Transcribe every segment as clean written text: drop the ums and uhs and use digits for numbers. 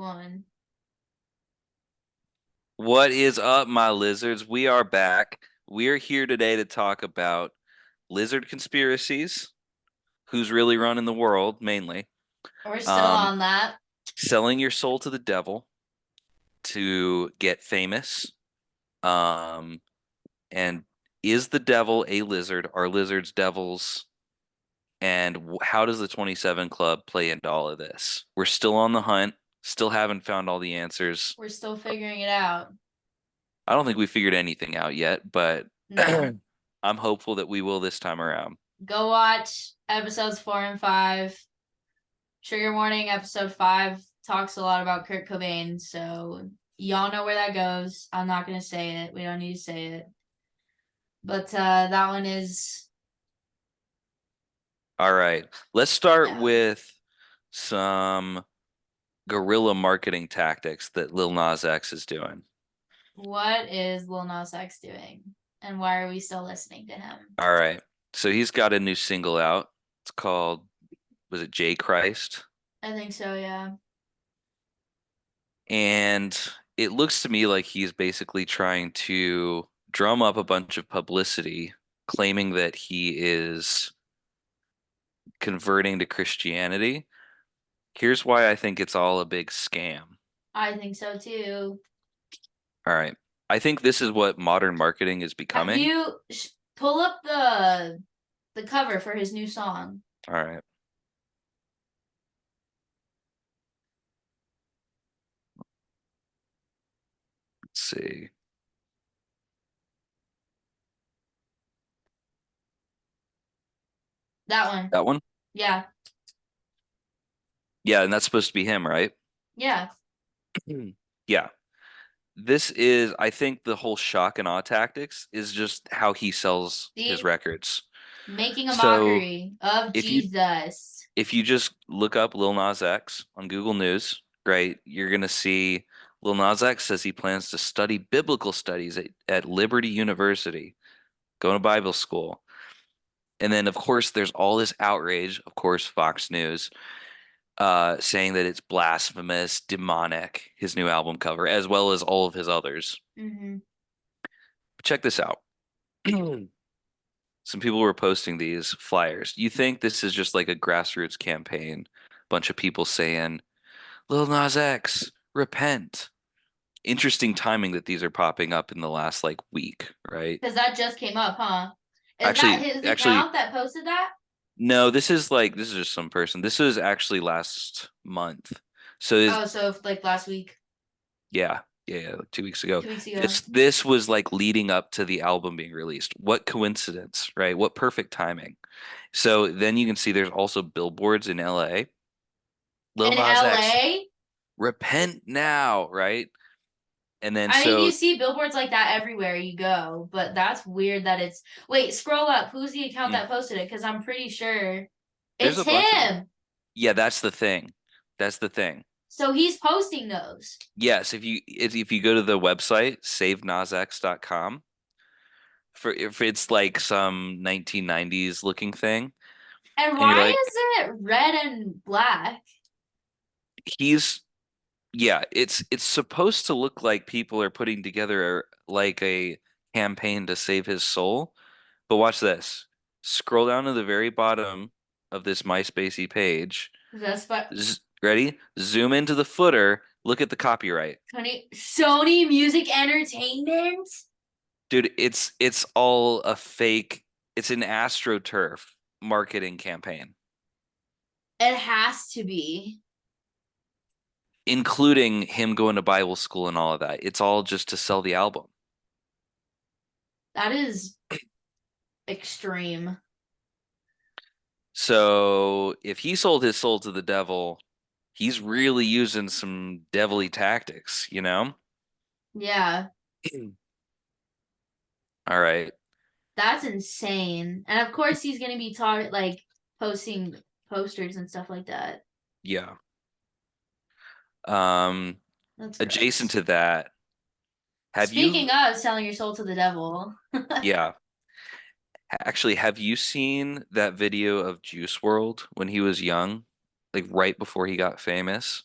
one. What is up, my lizards? We are back. We are here today to talk about lizard conspiracies, who's really running the world, mainly, We're still um, on that. selling your soul to the devil to get famous, um, and is the devil a lizard? Are lizards devils? And how does the 27 Club play into all of this? We're still on the hunt, still haven't found all the answers. We're still figuring it out. I don't think we figured anything out yet, but No. I'm hopeful that we will this time around. Go watch episodes 4 and 5. Trigger warning, episode 5 talks a lot about Kurt Cobain, so y'all know where that goes. I'm not gonna say it. We don't need to say it. But that one is All right. Let's start yeah. with some guerrilla marketing tactics that Lil Nas X is doing. What is Lil Nas X doing? And why are we still listening to him? All right. So he's got a new single out. It's called, was it J Christ? I think so, yeah. And it looks to me like he's basically trying to drum up a bunch of publicity, claiming that he is converting to Christianity. Here's why I think it's all a big scam. I think so too. All right. I think this is what modern marketing is Have becoming. you pull up the cover for his new song? All right. Let's see. That one. That one? Yeah. Yeah, and that's supposed to be him, right? Yeah. Yeah. This is, I think the whole shock and awe tactics is just how he sells his See? records. Making a So mockery of if you Jesus. if you just look up Lil Nas X on Google News, right, you're gonna see Lil Nas X says he plans to study biblical studies at Liberty University, going to Bible school. And then of course there's all this outrage, of course, Fox News, saying that it's blasphemous, demonic, his new album cover, as well as all of his others. Mm-hmm. Check this out. Some people were posting these flyers. You think this is just like a grassroots campaign? Bunch of people saying, Lil Nas X, repent. Interesting timing that these are popping up in the last like week, right? Because that just came up, huh? Is that Actually, his actually, account that posted that? no, this is just some person. This was actually last month. So Oh, so like last week, yeah, like 2 weeks ago. 2 weeks ago. This was like leading up to the album being released. What coincidence, right? What perfect timing. So then you can see there's also billboards in LA. Lil In Nas X, LA? repent now, right? And then I mean, you so see billboards like that everywhere you go, but that's weird that it's. Wait, scroll up. Who's the account mm, that posted it? Because I'm pretty sure there's it's a bunch of them. him. Yeah, that's the thing. That's the thing. So he's posting those. Yes, if you go to the website savenasx.com, for if it's like some 1990s looking thing, And and you're why like, is it red and black? he's yeah, it's supposed to look like people are putting together like a campaign to save his soul. But watch this. Scroll down to the very bottom of this MySpacey page. That's what Ready? Zoom into the footer. Look at the copyright. Sony Music Entertainment. Dude, it's all a fake. It's an AstroTurf marketing campaign, It has to be. including him going to Bible school and all of that. It's all just to sell the album. That is extreme. So if he sold his soul to the devil, he's really using some devilly tactics, you know? Yeah, All right. that's insane. And of course, he's gonna be taught like posting posters and stuff like that. Yeah. Um, That's Adjacent gross. to that, have Speaking you, of selling your soul to the devil, yeah, actually, have you seen that video of Juice World when he was young, like right before he got famous?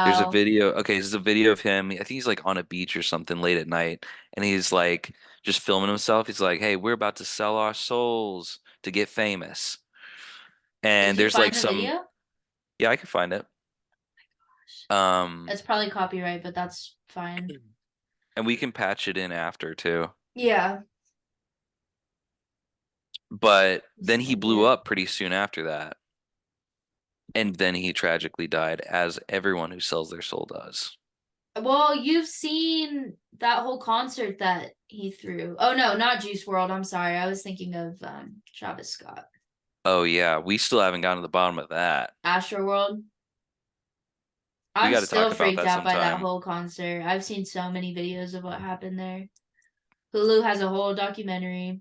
There's a No. video. Okay, this is a video of him. I think he's like on a beach or something late at night, and he's like just filming himself. He's like, "Hey, we're about to sell our souls to get famous." Did And you there's find like the some, video? yeah, I can find it. Um, It's probably copyright, but that's fine. and we can patch it in after too. Yeah. But Just then he find blew it. up pretty soon after that, and then he tragically died, as everyone who sells their soul does. Well, you've seen that whole concert that he threw. Oh no, not Juice World. I'm sorry. I was thinking of Travis Scott. Oh yeah, we still haven't gotten to the bottom of that. Astro World. We I'm got to still talk about freaked that out by that sometime. whole concert. I've seen so many videos of what happened there. Hulu has a whole documentary.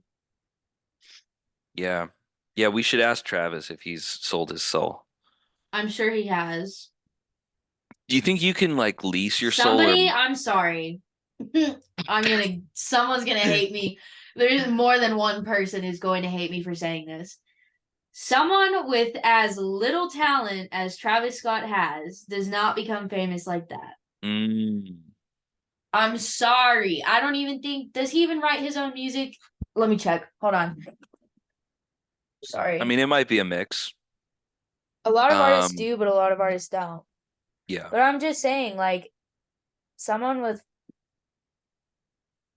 Yeah. Yeah, we should ask Travis if he's sold his soul. I'm sure he has. Do you think you can like lease your soul or Somebody, I'm sorry. Someone's gonna hate me. There's more than one person who's going to hate me for saying this. Someone with as little talent as Travis Scott has does not become famous like that. mm, I'm sorry. I don't even think, does he even write his own music? Let me check. Hold on. I Sorry. mean it might be a mix. A lot of artists Um do, but a lot of artists don't. yeah. But I'm just saying, like, someone with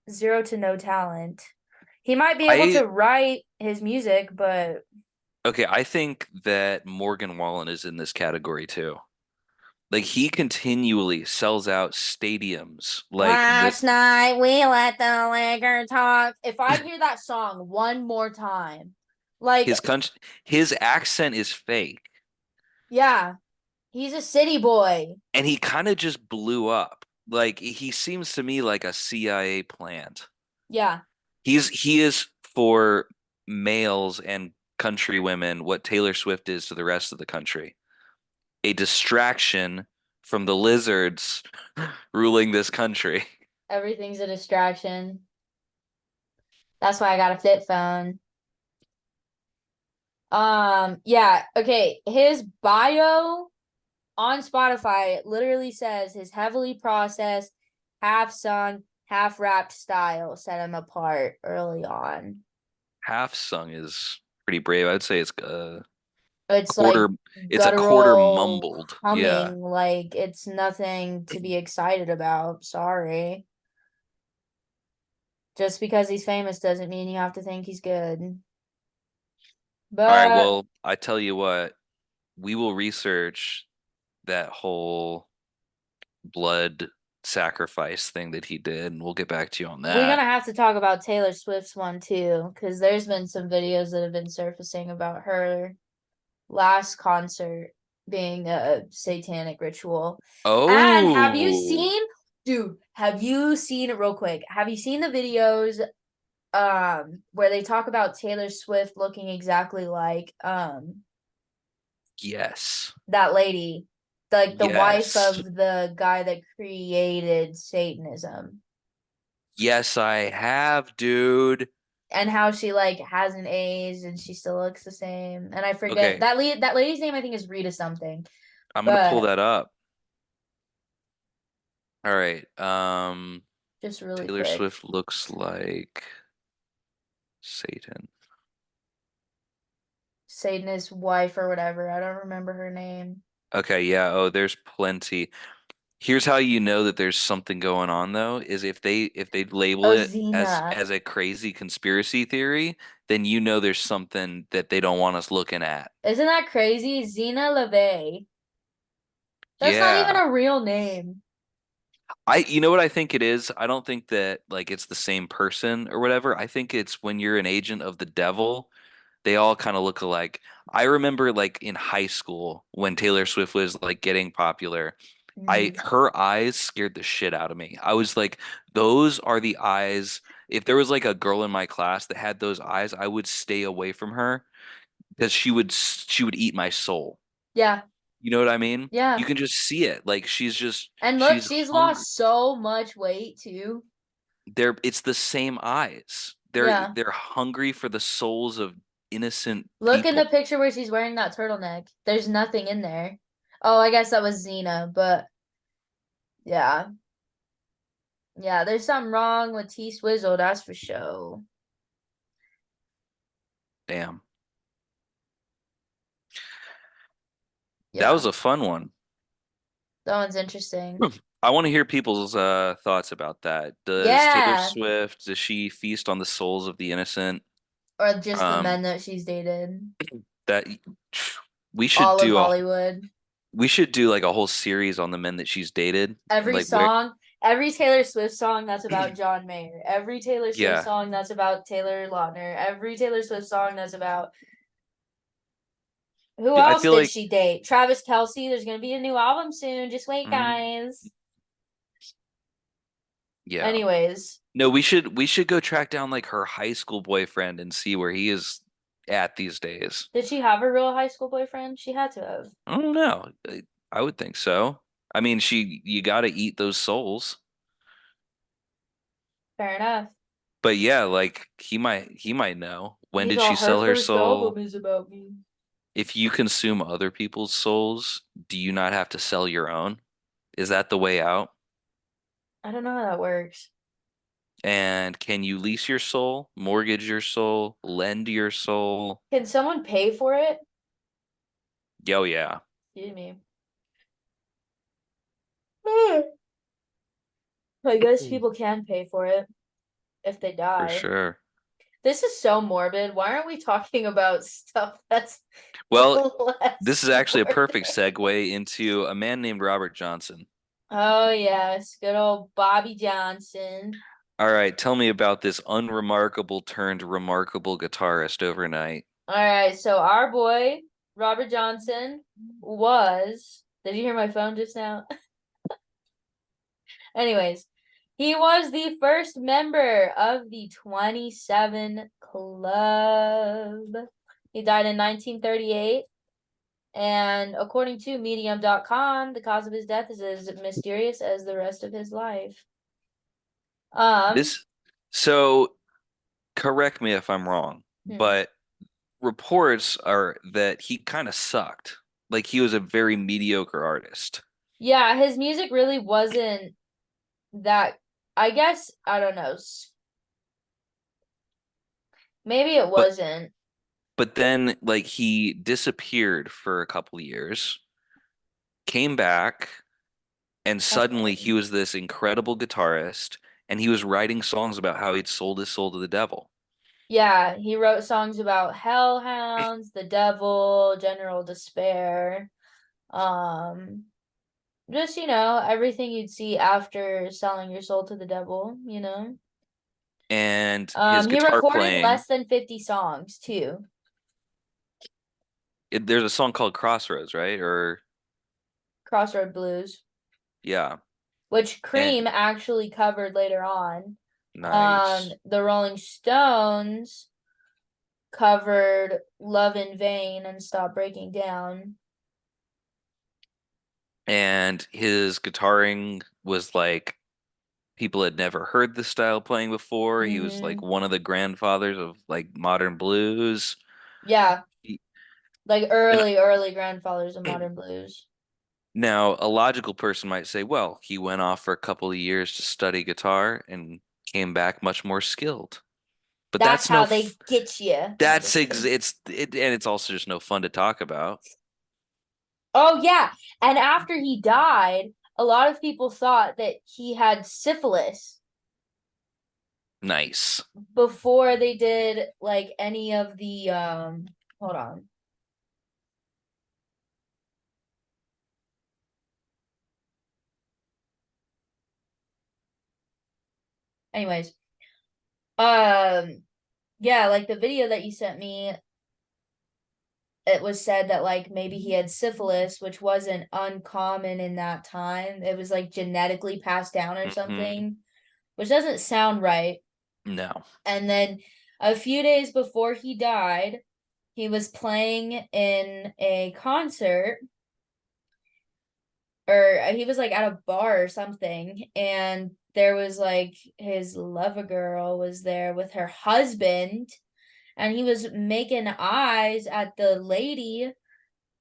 zero to no talent, he might be able I to write his music, but okay, I think that Morgan Wallen is in this category too. Like he continually sells out stadiums. Like the last night we let the liquor talk. If I hear that song one more time, like, his country his accent is fake yeah, he's a city boy. and he kind of just blew up. Like he seems to me like a CIA plant. Yeah, He is for males and country women what Taylor Swift is to the rest of the country. A distraction from the lizards ruling this country. everything's a distraction. That's why I got a flip phone. Yeah, okay. His bio on Spotify literally says his heavily processed, half sung, half rapped style set him apart early on. Half sung is pretty brave. I'd say it's It's like quarter it's a quarter guttural mumbled. Yeah. humming, like it's nothing to be excited about. Sorry. Just because he's famous doesn't mean you have to think he's good. All right, But well, I tell you what, we will research that whole blood sacrifice thing that he did, and we'll get back to you on we're that. gonna have to talk about Taylor Swift's one too, because there's been some videos that have been surfacing about her last concert being a satanic ritual. And have you Oh, seen, dude, have you seen it real quick? Have you seen the videos where they talk about Taylor Swift looking exactly like yes. that lady, like the wife Yes. of the guy that created Satanism? Yes, I have, dude. And how she like hasn't aged and she still looks the same. And I forget Okay, that lady's name I think is Rita something. I'm gonna pull But that up. All right. just really Taylor quick. Swift looks like Satan. Satanist wife or whatever. I don't remember her name. Okay, yeah. Oh, there's plenty. Here's how you know that there's something going on though, is if they label Oh, it Xena. as a crazy conspiracy theory, then you know there's something that they don't want us looking at. Isn't that crazy? Xena LeVay. That's not even Yeah. a real name. You know what I think it is? I don't think that like it's the same person or whatever. I think it's when you're an agent of the devil, they all kind of look alike. I remember like in high school when Taylor Swift was like getting popular, I Mm. her eyes scared the shit out of me. I was like, those are the eyes. If there was like a girl in my class that had those eyes, I would stay away from her because she would eat my soul. Yeah, You know what I mean? You yeah. can just see it. Like And look, she's she's hungry. lost so much weight too. It's the same eyes. They're Yeah. they're hungry for the souls of innocent Look in the people. picture where she's wearing that turtleneck. There's nothing in there. Oh, I guess that was Xena, but yeah. Yeah, there's something wrong with T Swizzle, that's for sure. Damn. That Yeah, was a fun one. that one's interesting. I want to hear people's thoughts about that. Does Taylor Yeah, Swift, does she feast on the souls of the innocent? or just the Um, men that she's dated. that we should All of do a Hollywood. we should do like a whole series on the men that she's dated. Every Like where song, every Taylor Swift song that's about John Mayer. Every Taylor Swift yeah. song that's about Taylor Lautner. Every Taylor Swift song that's about who I else feel did like she date? Travis Kelce. There's gonna be a new album soon. Just wait, mm, guys. yeah. Anyways, No, we should go track down like her high school boyfriend and see where he is at these days. did she have a real high school boyfriend? She had to have. I don't know. I would think so. I mean, you got to eat those souls. Fair enough. But yeah, like he might know. When He's did all she her sell her first album soul? is about me. If you consume other people's souls, do you not have to sell your own? Is that the way out? I don't know how that works. And can you lease your soul, mortgage your soul, lend your soul? Can someone pay for it? Yo, yeah, Excuse me. I guess people can pay for it if they for die. sure. This is so morbid. Why aren't we talking about stuff that's Well, less this is actually a perfect morbid? segue into a man named Robert Johnson. Oh yes, good old Bobby Johnson. All right, tell me about this unremarkable turned remarkable guitarist overnight. All right, so our boy Robert Johnson was. Did you hear my phone just now? Anyways, he was the first member of the 27 Club. He died in 1938. And according to Medium.com, the cause of his death is as mysterious as the rest of his life. Um, This, so correct me if I'm wrong, hmm. but reports are that he kind of sucked. Like he was a very mediocre artist. Yeah, his music really wasn't that. I guess I don't know. Maybe it But wasn't. but then like he disappeared for a couple of years, came back, and And suddenly he was this incredible guitarist, and he was writing songs about how he'd sold his soul to the devil. yeah, he wrote songs about hellhounds, the devil, general despair. Um, just everything you'd see after selling your soul to the devil. And his He guitar recorded playing, less than 50 songs too. there's a song called Crossroads, right? Or Crossroad Blues, yeah, which and Cream actually covered later on. nice. The Rolling Stones covered Love in Vain and Stop Breaking Down. And his guitaring was like people had never heard this style playing before. He was like Mm-hmm. one of the grandfathers of like modern blues. Yeah, He- like And early grandfathers of modern blues. now a logical person might say, well, he went off for a couple of years to study guitar and came back much more skilled. But That's that's no how f they get you. No, that's just ex kidding. and it's also just no fun to talk about. Oh yeah, and after he died, a lot of people thought that he had syphilis Nice. before they did like any of the hold on. Anyways, yeah, like the video that you sent me, it was said that like maybe he had syphilis, which wasn't uncommon in that time. It was like genetically passed down or Hmm. something, which doesn't sound right. No. And then a few days before he died, he was playing in a concert, or he was like at a bar or something, and there was like his lover girl was there with her husband, and he was making eyes at the lady,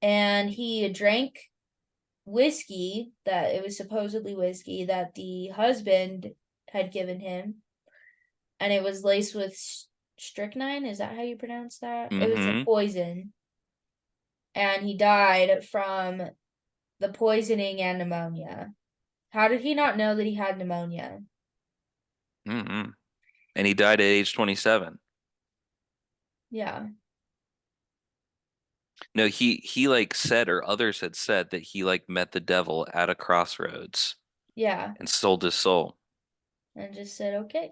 and he drank whiskey that it was supposedly whiskey that the husband had given him, and it was laced with strychnine. Is that how you pronounce that? It was a Mm-hmm. poison, and he died from the poisoning and pneumonia. How did he not know that he had pneumonia? Mm-hmm. And he died at age 27. Yeah, No, he like said, or others had said that he like met the devil at a crossroads yeah, and sold his soul. and just said, okay,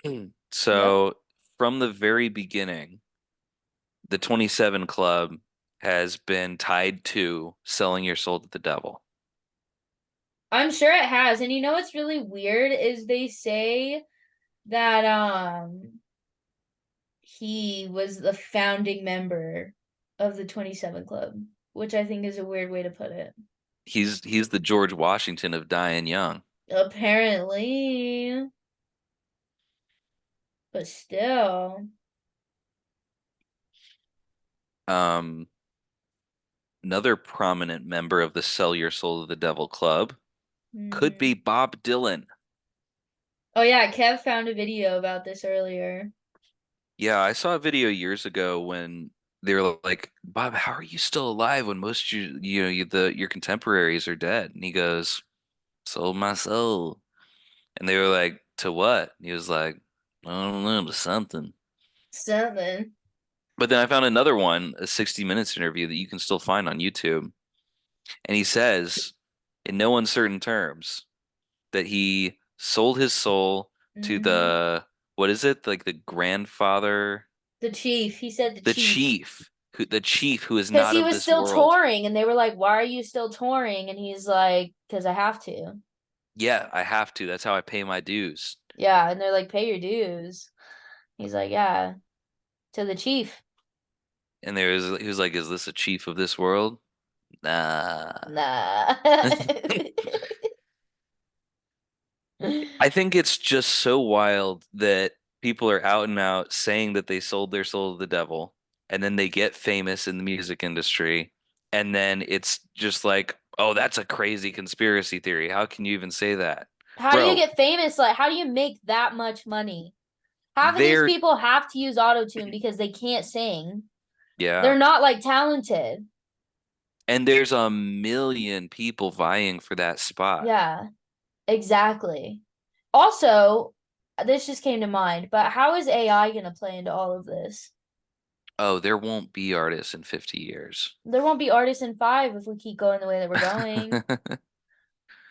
yep. So from the very beginning, the 27 Club has been tied to selling your soul to the devil. I'm sure it has. And you know what's really weird is they say that he was the founding member of the 27 Club, which I think is a weird way to put it. He's the George Washington of dying young. Apparently, but still. Um, Another prominent member of the Sell Your Soul to the Devil Club could be Hmm. Bob Dylan. Oh yeah, Kev found a video about this earlier. Yeah, I saw a video years ago when they were like, "Bob, how are you still alive when most your contemporaries are dead?" And he goes, "Sold my soul." And they were like, "To what?" And he was like, "I don't know, to something." Something. But then I found another one, a 60 Minutes interview that you can still find on YouTube, and he says, in no uncertain terms, that he sold his soul to Hmm. what is it? Like the grandfather, The chief. He said the chief. the chief who is Because not he of was this still world. touring, and they were like, "Why are you still touring?" And he's like, "Because I have to." Yeah, I have to. That's how I pay my dues. Yeah, and they're like, "Pay your dues." He's like, "Yeah, to the chief." And he was like, "Is this a chief of this world?" Nah. Nah. I think it's just so wild that people are out and out saying that they sold their soul to the devil, and then they get famous in the music industry, and then it's just like, oh, that's a crazy conspiracy theory. How can you even say that? How do you Bro, get famous? Like, how do you make that much money? Half of these they're, people have to use autotune because they can't sing. yeah. They're not like talented. And there's a million people vying for that spot. Yeah, exactly. Also, this just came to mind, but how is AI going to play into all of this? Oh, there won't be artists in 50 years. There won't be artists in five if we keep going the way that we're going.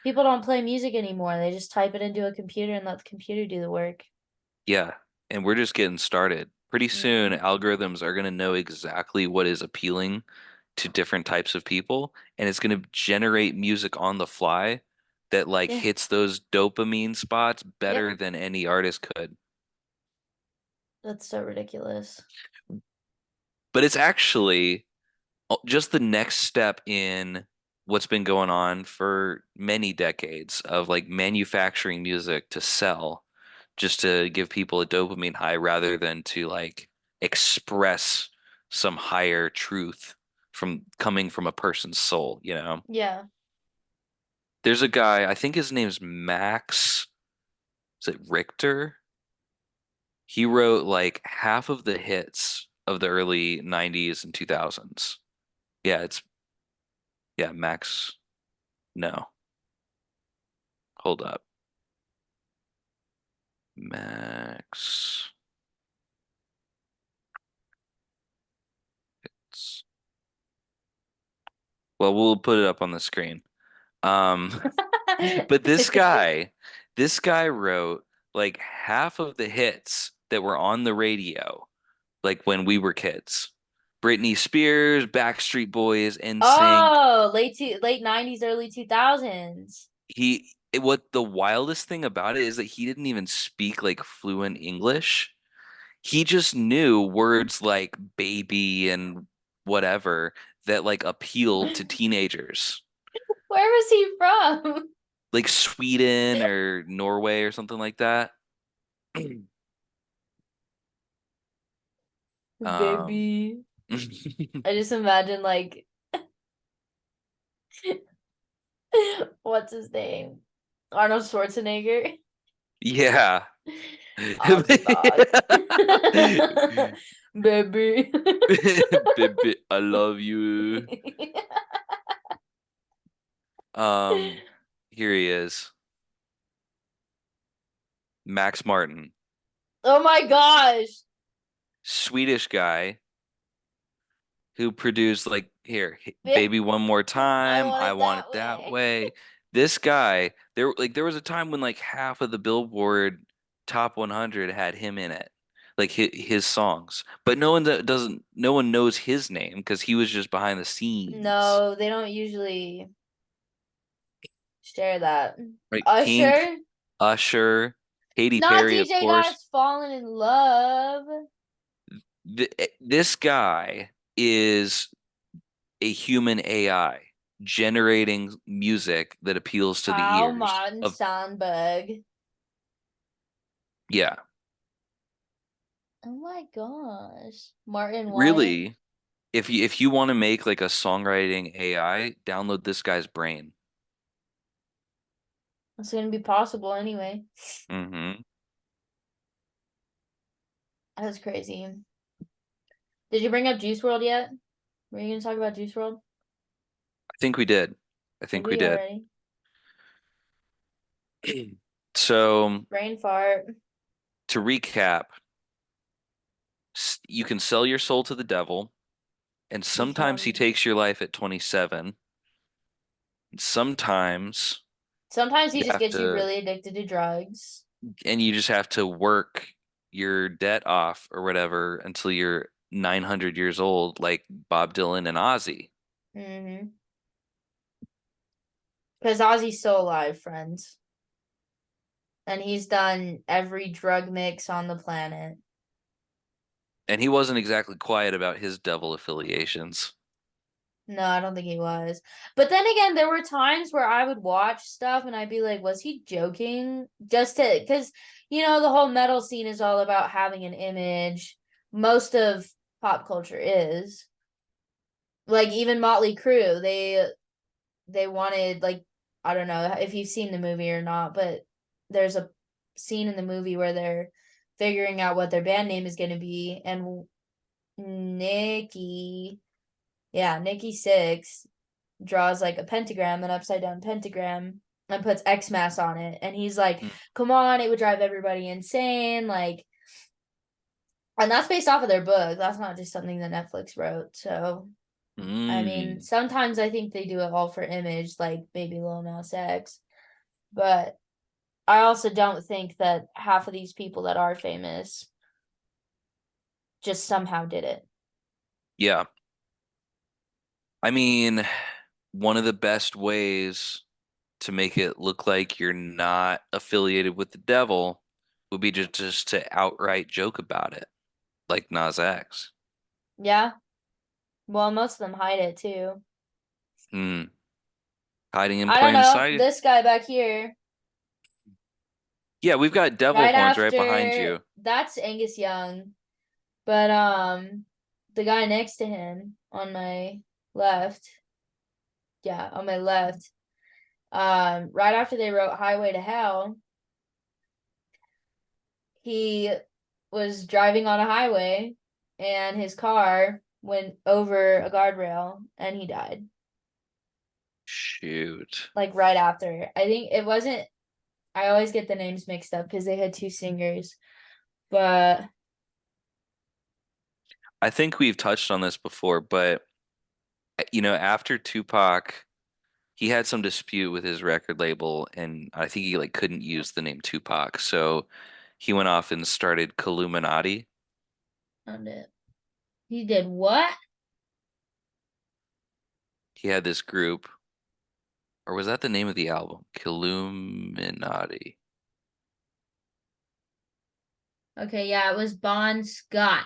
People don't play music anymore. They just type it into a computer and let the computer do the work. Yeah, and we're just getting started. Pretty soon, Hmm. algorithms are going to know exactly what is appealing to different types of people, and it's going to generate music on the fly that like Yeah. hits those dopamine spots Yep. better than any artist could. That's so ridiculous. But it's actually just the next step in what's been going on for many decades of like manufacturing music to sell just to give people a dopamine high rather than to like express some higher truth from coming from a person's soul, you know? Yeah. There's a guy, I think his name's Max, is it Richter? He wrote like half of the hits of the early 90s and 2000s. Yeah, yeah, Max. No, hold up. Max. Well, we'll put it up on the screen. Um, but this guy wrote like half of the hits that were on the radio, like when we were kids. Britney Spears, Backstreet Boys, NSYNC. Oh, late 90s, early 2000s. What the wildest thing about it is that he didn't even speak like fluent English. He just knew words like baby and whatever that like appealed to teenagers. Where was he from? Like Sweden or Norway or something like that. Um, Baby. I just imagine like What's his name? Arnold Schwarzenegger. Yeah. Ozzy dog. Baby. Baby, I love you. Um, Here he is. Max Martin, Oh my gosh. Swedish guy who produced like here, Yeah, Baby One More I Time, want I it Want It that That way. Way. This guy, there was a time when like half of the Billboard Top 100 had him in it. Like his songs. But no one knows his name because he was just behind the scenes. No, they don't usually share that. Right? Pink, Usher, Usher, Katy not Perry, of DJ course. Guys falling in love. This guy is a human AI generating music that appeals to the How ears Martin of, Sandberg. yeah, Oh my gosh. Martin White. really. If you want to make like a songwriting AI, download this guy's brain. It's gonna be possible anyway. Hmm. That's crazy. Did you bring up Juice World yet? Were you gonna talk about Juice World? I think we did. I Did think we we did. already? So Brain fart. to recap, you can sell your soul to the devil, and You sometimes he can. takes your life at 27. And sometimes Sometimes he you just have gets you to really addicted to drugs. and you just have to work your debt off or whatever until you're 900 years old, like Bob Dylan and Ozzy. Mm-hmm. Because Ozzy's still alive, friends. And he's done every drug mix on the planet. And he wasn't exactly quiet about his devil affiliations. No, I don't think he was. But then again, there were times where I would watch stuff and I'd be like, was he joking? Just to, because, the whole metal scene is all about having an image. Most of pop culture is. Like, even Motley Crue, they wanted, like, I don't know if you've seen the movie or not, but there's a scene in the movie where they're figuring out what their band name is going to be. And Nikki, yeah, Nikki Six draws like a pentagram, an upside down pentagram, and puts Xmas on it. And he's like, come on, it would drive everybody insane. Like, and that's based off of their book. That's not just something that Netflix wrote. So, I mean, Mm. sometimes I think they do it all for image, like maybe Lil Nas X. But I also don't think that half of these people that are famous just somehow did it. Yeah. I mean, one of the best ways to make it look like you're not affiliated with the devil would be just to outright joke about it, like Nas X. Yeah. Well, most of them hide it too. Hmm. Hiding in I don't plain know. sight. This guy back here, Yeah, we've got devil right horns right behind after you. that's Angus Young. But the guy next to him on my left, yeah, on my left, right after they wrote Highway to Hell, he was driving on a highway and his car went over a guardrail and he died. Shoot. Like right after. I think it wasn't I always get the names mixed up because they had two singers. But I think we've touched on this before, but after Tupac, he had some dispute with his record label, and I think he like couldn't use the name Tupac, so he went off and started Illuminati. found it. He did what? He had this group, or was that the name of the album? Illuminati. Okay, yeah, it was Bon Scott.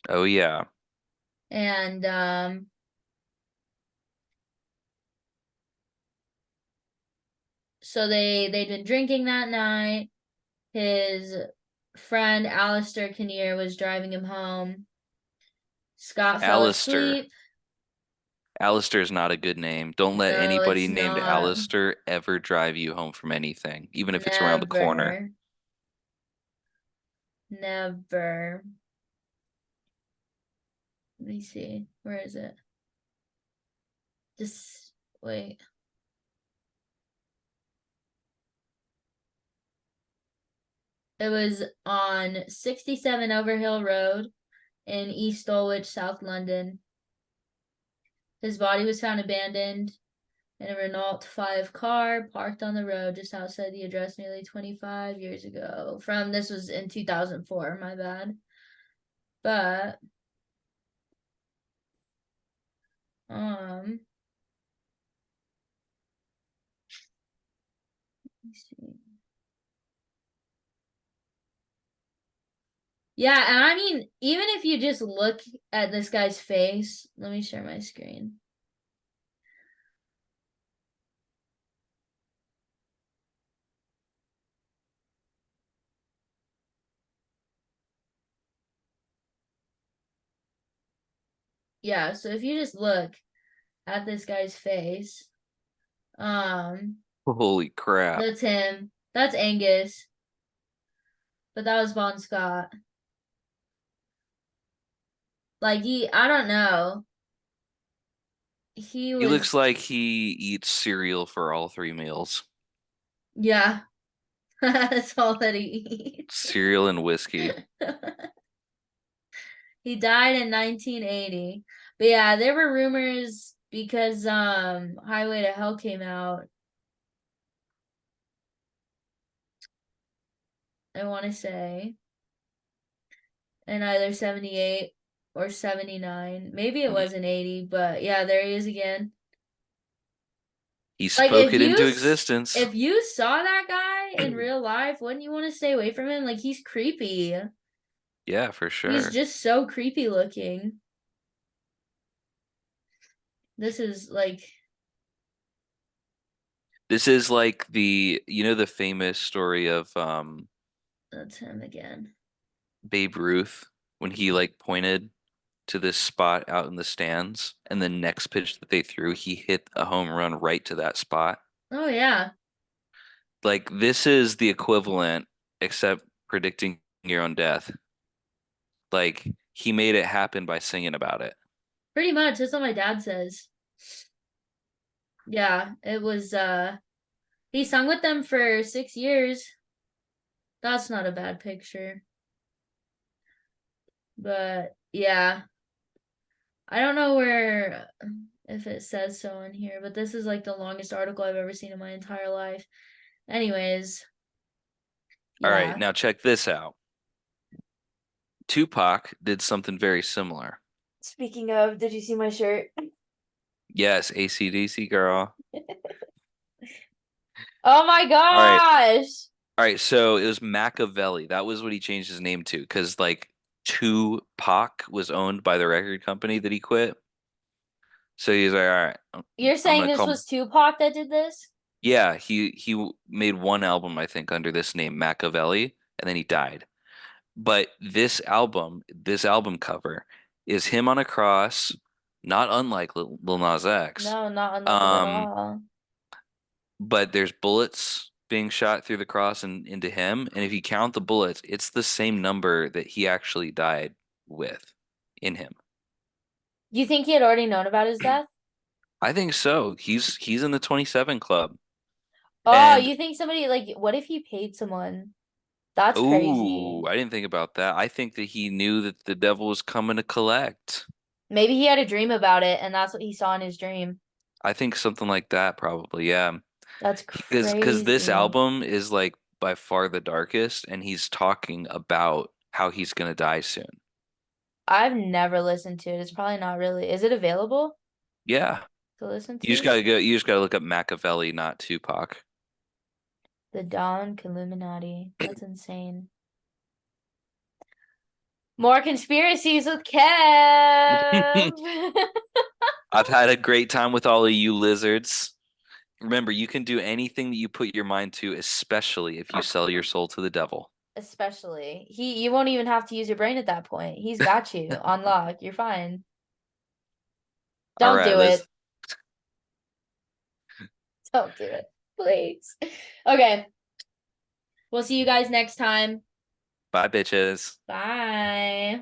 Oh yeah, And so they'd been drinking that night. His friend Alistair Kinnear was driving him home. Scott fell Alistair. asleep. Alistair is not a good name. Don't let No, anybody it's named not. Alistair ever drive you home from anything, even if it's around the corner. Never. Never. Let me see. Where is it? Just wait. It was on 67 Overhill Road in East Dulwich, South London. His body was found abandoned in a Renault 5 car parked on the road just outside the address nearly 25 years ago. This was in 2004, my bad. But, let me see. Yeah, and I mean, even if you just look at this guy's face, let me share my screen. Yeah, so if you just look at this guy's face, Holy crap. that's him. That's Angus. But that was Bon Scott. Like I don't know. He He looks was, like he eats cereal for all three meals. yeah, that's all that he eats. Cereal and whiskey. He died in 1980. But yeah, there were rumors because Highway to Hell came out. I want to say in either 78 or 79. Maybe it was in 80, but yeah, there he is again. He Like spoke it into existence. if you saw that guy in real life, wouldn't you want to stay away from him? Like he's creepy. Yeah, for He's sure. just so creepy looking. This is like This is like the famous story of that's him again. Babe Ruth when he like pointed to this spot out in the stands and the next pitch that they threw, he hit a home run right to that spot. Oh yeah. Like this is the equivalent except predicting your own death. Like he made it happen by singing about it. Pretty much. That's what my dad says. Yeah, it was he sung with them for 6 years. That's not a bad picture. But yeah. I don't know where if it says so in here, but this is like the longest article I've ever seen in my entire life. Anyways, All right, yeah. now check this out. Tupac did something very similar. Speaking of, did you see my shirt? Yes, AC/DC girl. Oh my All right. gosh. All right, so it was Machiavelli. That was what he changed his name to because like Tupac was owned by the record company that he quit. So he's like, all right, You're I'm saying gonna this call. was Tupac that did this? Yeah, he made one album I think under this name Machiavelli, and then he died. But this album cover is him on a cross, not unlike Lil Nas X. No, not unlike it at Um, all. but there's bullets being shot through the cross and into him, and if you count the bullets, it's the same number that he actually died with in him. You think he had already known about his death? I think so. He's in the 27 club. Oh, And you think somebody like what if he paid someone? That's oh, crazy. I didn't think about that. I think that he knew that the devil was coming to collect. Maybe he had a dream about it and that's what he saw in his dream. I think something like that probably, yeah. That's Because this crazy. album is like by far the darkest, and he's talking about how he's gonna die soon. I've never listened to it. It's probably not really. Is it available Yeah. to listen You just to? gotta go, you just gotta look up Machiavelli, not Tupac. The Dawn Illuminati. That's insane. More conspiracies with Kev. I've had a great time with all of you lizards. Remember, you can do anything that you put your mind to, especially if you sell your soul to the devil. Especially. You won't even have to use your brain at that point. He's got you on lock. You're fine. All Don't right, do Liz. it. Don't do it. Please. Okay. We'll see you guys next time. Bye, bitches. Bye.